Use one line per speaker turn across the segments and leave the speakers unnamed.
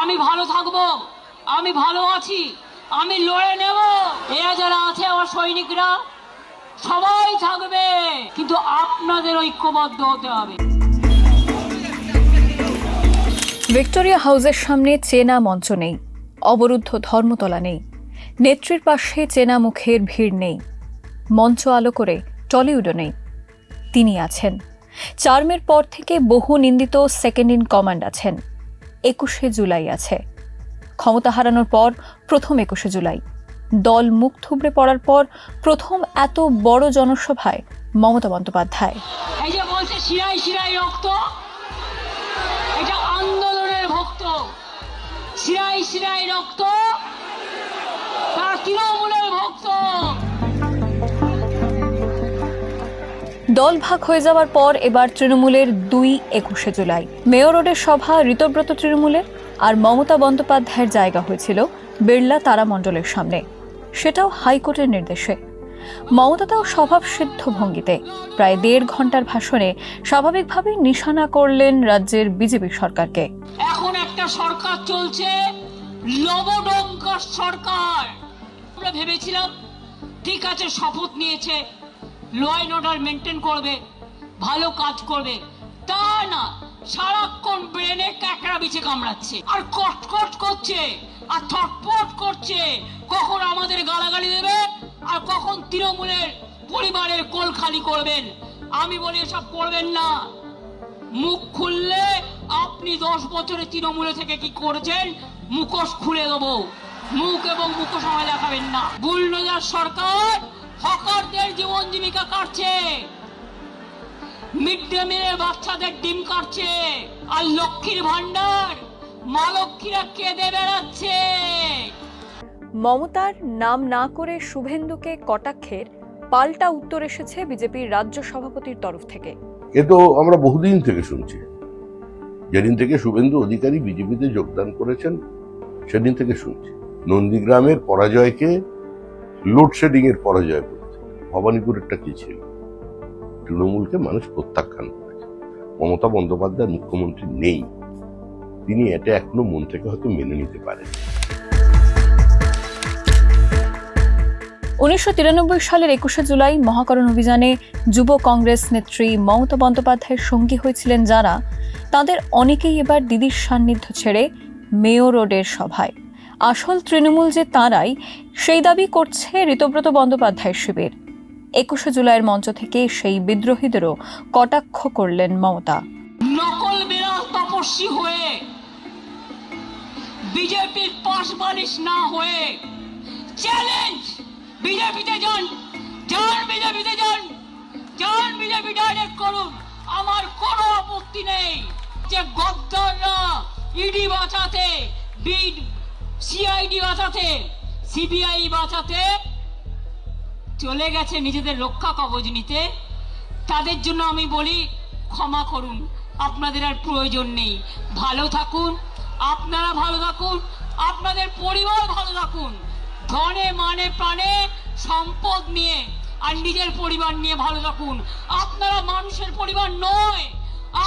আমি ভালো থাকবো, আমি ভালো আছি, আমি লড়ে নেব। এরা যারা আছে আমার সৈনিকরা সবাই থাকবে, কিন্তু আপনাদের ঐক্যবদ্ধ হতে হবে।
ভিক্টোরিয়া হাউসের সামনে চেনা মঞ্চ নেই, অবরুদ্ধ ধর্মতলা নেই, নেত্রীর পাশে চেনা মুখের ভিড় নেই, মঞ্চ আলো করে টলিউডও নেই। তিনি আছেন। 4 মের পর থেকে বহু নিন্দিত সেকেন্ড ইন কমান্ড আছেন। 21শে জুলাই আছে। ক্ষমতা হারানোর পর প্রথম 21শে জুলাই। দল মুখ থুবড়ে পড়ার পর প্রথম এত বড় জনসভায় মমতা বন্দ্যোপাধ্যায়।
এই যে বলছে শিরায় শিরায় রক্ত, এটা আন্দোলনের ভক্ত। শিরায় শিরায় রক্ত, তার তৃণমূলের ভক্ত।
দল ভাগ হয়ে যাওয়ার পর এবার তৃণমূলের 21শে জুলাই। মেয়র রোডের সভা ঋতব্রত তৃণমূলের, আর মমতা বন্দ্যোপাধ্যায়ের জায়গা হয়েছিল বিড়লা তারামণ্ডলের সামনে, সেটাও হাইকোর্টের নির্দেশে। মমতা তাও স্বভাব সিদ্ধ ভঙ্গিতে প্রায় 1.5 ঘন্টার ভাষণে স্বাভাবিকভাবেই নিশানা করলেন রাজ্যের বিজেপি সরকারকে।
এখন একটা সরকার চলছে, লবডঙ্কা সরকার। আমরা ভেবেছিলাম ঠিক আছে, শপথ নিয়েছে, ল অ্যান্ড অর্ডার মেনটেন করবে, ভালো কাজ করবে। তা না, সারাক্ষণ ব্রেনে ক্যাকড়া বিছে কামড়াচ্ছে, আর কটকট করছে, আর থটপট করছে। কখন আমাদের গালাগালি দেবে, আর কখন তৃণমূলের পরিবারের কোল খালি করবেন। আমি বলি এসব করবেন না। মুখ খুললে আপনি 10 বছরে তৃণমূলে থেকে কি করেছেন মুখোশ খুলে দেবো। মুখ এবং মুখোশ আমায় দেখাবেন না। বুলডোজার সরকার হকারদের জীবন জীবিকা কাটছে, মিড ডে মিলের বাচ্চাদের ডিম কাটছে, আর লক্ষ্মীর ভান্ডার মা লক্ষ্মীরা কেঁদে বেড়াচ্ছে।
মমতার নাম না করে শুভেন্দুকে কটাক্ষের পাল্টা উত্তর এসেছে বিজেপির রাজ্য সভাপতির তরফ থেকে।
এ তো আমরা বহুদিন থেকে শুনছি। যেদিন থেকে শুভেন্দু অধিকারী বিজেপিতে যোগদান করেছেন সেদিন থেকে শুনছি নন্দীগ্রামের পরাজয়কে লোডশেডিং এর পরাজয় করেছে। ভবানীপুরেরটা কি ছিল? তৃণমূলকে মানুষ প্রত্যাখ্যান করেছে। মমতা বন্দ্যোপাধ্যায় মুখ্যমন্ত্রী নেই, তিনি এটা এখনো মন থেকে হয়তো মেনে নিতে পারেন।
1993 সালের 21শে জুলাই মহাকরণ অভিযানে যুব কংগ্রেস নেত্রী মমতা বন্দ্যোপাধ্যায়ের সঙ্গী হয়েছিলেন যারা, তাদের অনেকেই এবার দিদির সান্নিধ্য ছেড়ে মেয়র রোডের সভায়। আসল তৃণমূল যে তাঁরাই, সেই দাবি করছে ঋতব্রত বন্দ্যোপাধ্যায়ের শিবির। 21শে জুলাইয়ের মঞ্চ থেকে সেই বিদ্রোহীদেরও কটাক্ষ করলেন মমতা।
নকল বিরাট তপস্বী হয়ে, বিজেপির পাশ বালিশ না হয়ে, চ্যালেঞ্জ বিজেপিতে যান, যান বিজেপিতে যান, যান বিজেপি ডাইরেক্ট করুন, আমার কোনো আপত্তি নেই। যে গদ্দাররা ইডি বাঁচাতে, সিআইডি বাঁচাতে, সিবিআই বাঁচাতে চলে গেছে নিজেদের রক্ষা কবচ নিতে, তাদের জন্য আমি বলি ক্ষমা করুন, আপনাদের আর প্রয়োজন নেই। ভালো থাকুন, আপনারা ভালো থাকুন, আপনাদের পরিবার ভালো থাকুন, ধনে মানে প্রাণে সম্পদ নিয়ে আর নিজের পরিবার নিয়ে ভালো থাকুন। আপনারা মানুষের পরিবার নয়,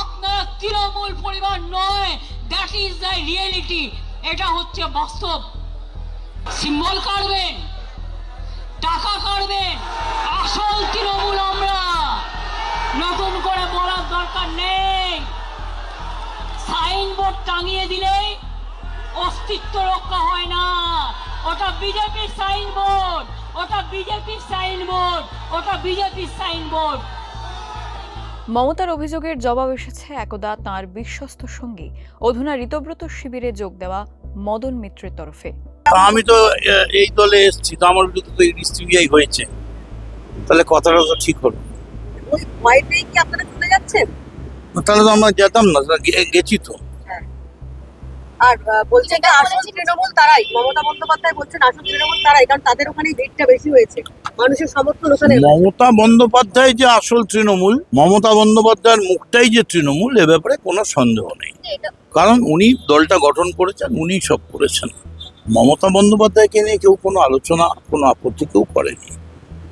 আপনারা তৃণমূল পরিবার নয়। That is the reality. এটা হচ্ছে বাস্তব। সিম্বল কাটবেন, টাকা কাটবেন, আসল তৃণমূল আমরা। নতুন করে বলার দরকার নেই। সাইনবোর্ড টাঙিয়ে দিলেই অস্তিত্ব রক্ষা হয় না। ওটা বিজেপির সাইনবোর্ড, ওটা বিজেপির সাইনবোর্ড, ওটা বিজেপির সাইনবোর্ড।
মমতার অভিযোগের জবাব এসেছে একদা তাঁর বিশ্বস্ত সঙ্গী অধুনা ঋতব্রত শিবিরে যোগ দেওয়া মদন মিত্রের তরফে।
আমি তো এই দলে এসেছি, তো আমার বিরুদ্ধে তো সিবিআই হয়েছে, তাহলে কথাটা তো ঠিক হলো।
ওই ভয়টাই কি আপনারা চলে যাচ্ছেন?
তাহলে তো আমরা যেতাম না, গেছি তো।
আর বলছেন যে আসল তৃণমূল তারাই, মমতা বন্দ্যোপাধ্যায় বলছেন আসল তৃণমূল তারাই, কারণ তাদের ওখানেই ভিড়টা বেশি হয়েছে, মানুষের সমর্থন ওখানে।
মমতা বন্দ্যোপাধ্যায় যে আসল তৃণমূল, মমতা বন্দ্যোপাধ্যায়ের মুখটাই যে তৃণমূল, এ ব্যাপারে কোনো সন্দেহ নেই। কারণ উনি দলটা গঠন করেছেন, উনি সব করেছেন। মমতা বন্দ্যোপাধ্যায়কে নিয়ে কেউ কোনো আলোচনা, কোনো আপত্তি কেউ করেনি।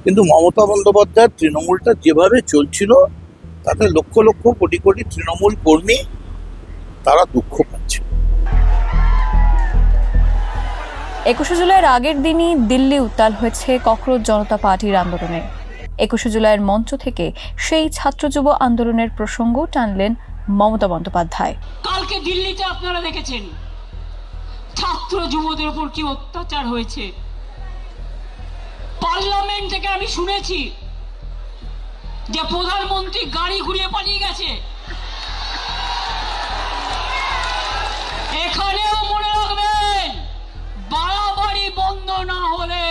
কিন্তু মমতা বন্দ্যোপাধ্যায়ের তৃণমূলটা যেভাবে চলছিল, তাতে লক্ষ লক্ষ কোটি কোটি তৃণমূল কর্মী তারা দুঃখ পাচ্ছে।
21শে জুলাইয়ের আগের দিনই দিল্লি উত্তাল হয়েছে ককরোচ জনতা পার্টির আন্দোলনে। 21শে জুলাইয়ের মঞ্চ থেকে সেই ছাত্র যুব আন্দোলনের প্রসঙ্গ টানলেন মমতা বন্দ্যোপাধ্যায়।
কালকে দিল্লিতে আপনারা দেখেছেন ছাত্র যুবদের উপর কি অত্যাচার হয়েছে। পার্লামেন্ট থেকে আমি শুনেছি যে প্রধানমন্ত্রী গাড়ি ঘুরিয়ে পালিয়ে গেছে। এখানেও মনে রাখবেন, বাড়াবাড়ি বন্ধ না হলে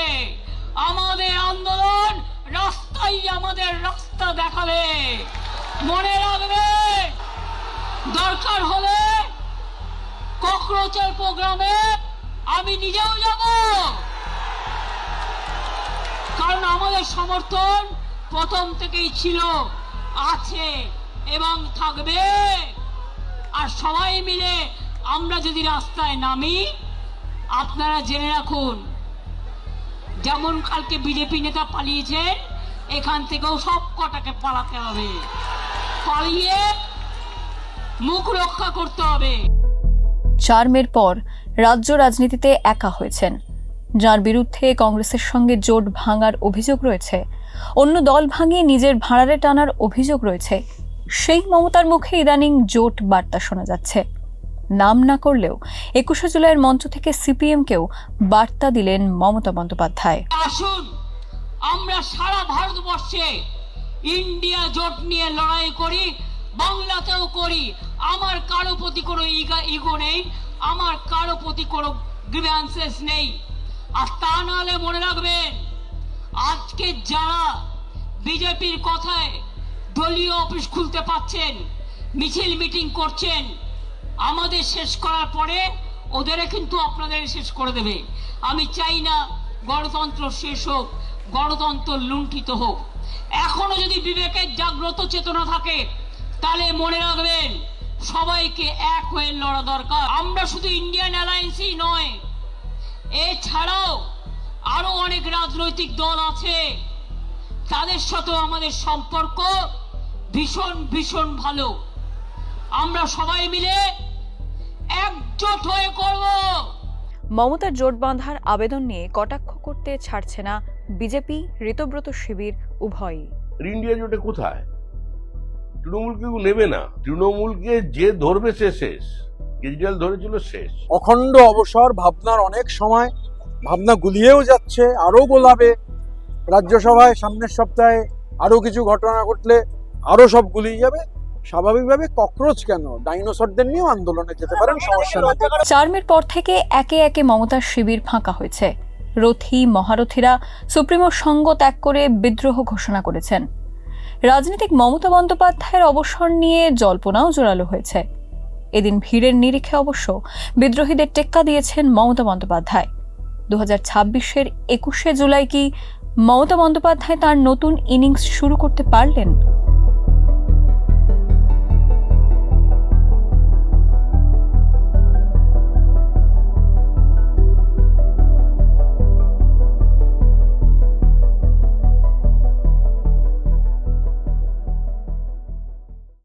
আমাদের আন্দোলন রাস্তায় আমাদের রাস্তা দেখাবে। মনে রাখবেন, দরকার হলে ককরোচের প্রোগ্রামে আমি নিজেও যাব, কারণ আমাদের সমর্থন প্রথম থেকেই ছিল, আছে এবং থাকবে। আর সবাই মিলে আমরা যদি রাস্তায় নামি, আপনারা জেনে রাখুন, যেমন কালকে বিজেপি নেতা পালিয়েছেন, এখান থেকেও সব কটাকে পালাতে হবে, পালিয়ে মুখ রক্ষা করতে হবে।
4 মের পর রাজ্য রাজনীতিতে একা হয়েছেন, যার বিরুদ্ধে কংগ্রেসের সঙ্গে জোট ভাঙার অভিযোগ রয়েছে, অন্য দল ভাঙিয়ে নিজের ভাড়ারে টানার অভিযোগ রয়েছে। সেই মমতার মুখে ইদানিং জোট বার্তা শোনা যাচ্ছে। নাম না করলেও 21শে জুলাইয়ের মঞ্চ থেকে সিপিএমকেও বার্তা দিলেন মমতা বন্দ্যোপাধ্যায়।
আসুন আমরা সারা ভারতবর্ষে ইন্ডিয়া জোট নিয়ে লড়াই করি, বাংলাতেও করি। আমার কারো প্রতি কোনো ইগো নেই, আমার কারো প্রতি কোনো গ্রিভ্যান্সেস নেই। আর তা নাহলে মনে রাখবেন, আজকে যারা বিজেপির কথায় দলীয় অফিস খুলতে পারছেন, মিছিল মিটিং করছেন, আমাদের শেষ করার পরে ওদের কিন্তু আপনাদের শেষ করে দেবে। আমি চাই না গণতন্ত্র শেষ হোক, গণতন্ত্র লুণ্ঠিত হোক। এখনো যদি বিবেকের জাগ্রত চেতনা থাকে, তাহলে মনে রাখবেন সবাইকে এক হয়ে লড়া দরকার। আমরা শুধু ইন্ডিয়ান অ্যালায়েন্সই নয়, এছাড়াও আরো অনেক রাজনৈতিক দল আছে, তাদের সাথেও আমাদের সম্পর্ক ভীষণ ভীষণ ভালো। আমরা সবাই মিলে একজোট হয়ে করব।
মমতার জোট বাঁধার আবেদন নিয়ে কটাক্ষ করতে ছাড়ছে না বিজেপি, ঋতব্রত শিবির উভয়ই।
ইন্ডিয়া জোটে কোথায়? তৃণমূল কেউ নেবে না। তৃণমূলকে যে ধরবে সে শেষ। কেজরিওয়াল ধরেছিল শেষ।
অখণ্ড অবসর ভাবনার অনেক সময়, ভাবনা গুলিয়েও যাচ্ছে, আরো গোলাবে। রাজ্যসভায় সামনের সপ্তাহে আরো কিছু ঘটনা ঘটলে আরো সব গুলিয়ে যাবে। স্বাভাবিকভাবে ককরোচ কেন, ডাইনোসরদের নিয়েও আন্দোলনে যেতে পারেন, সমস্যা নেই।
4 মের পর থেকে একে একে মমতার শিবির ফাঁকা হয়েছে। রথী মহারথীরা সুপ্রিমোর সঙ্গ ত্যাগ করে বিদ্রোহ ঘোষণা করেছেন। রাজনীতিক মমতা বন্দ্যোপাধ্যায়ের অবসর নিয়ে জল্পনাও জোরালো হয়েছে। এদিন ভিড়ের নিরিখে অবশ্য বিদ্রোহীদের টেক্কা দিয়েছেন মমতা বন্দ্যোপাধ্যায়। 2026-এর 21শে জুলাই কি মমতা বন্দ্যোপাধ্যায় তার নতুন ইনিংস শুরু করতে পারলেন?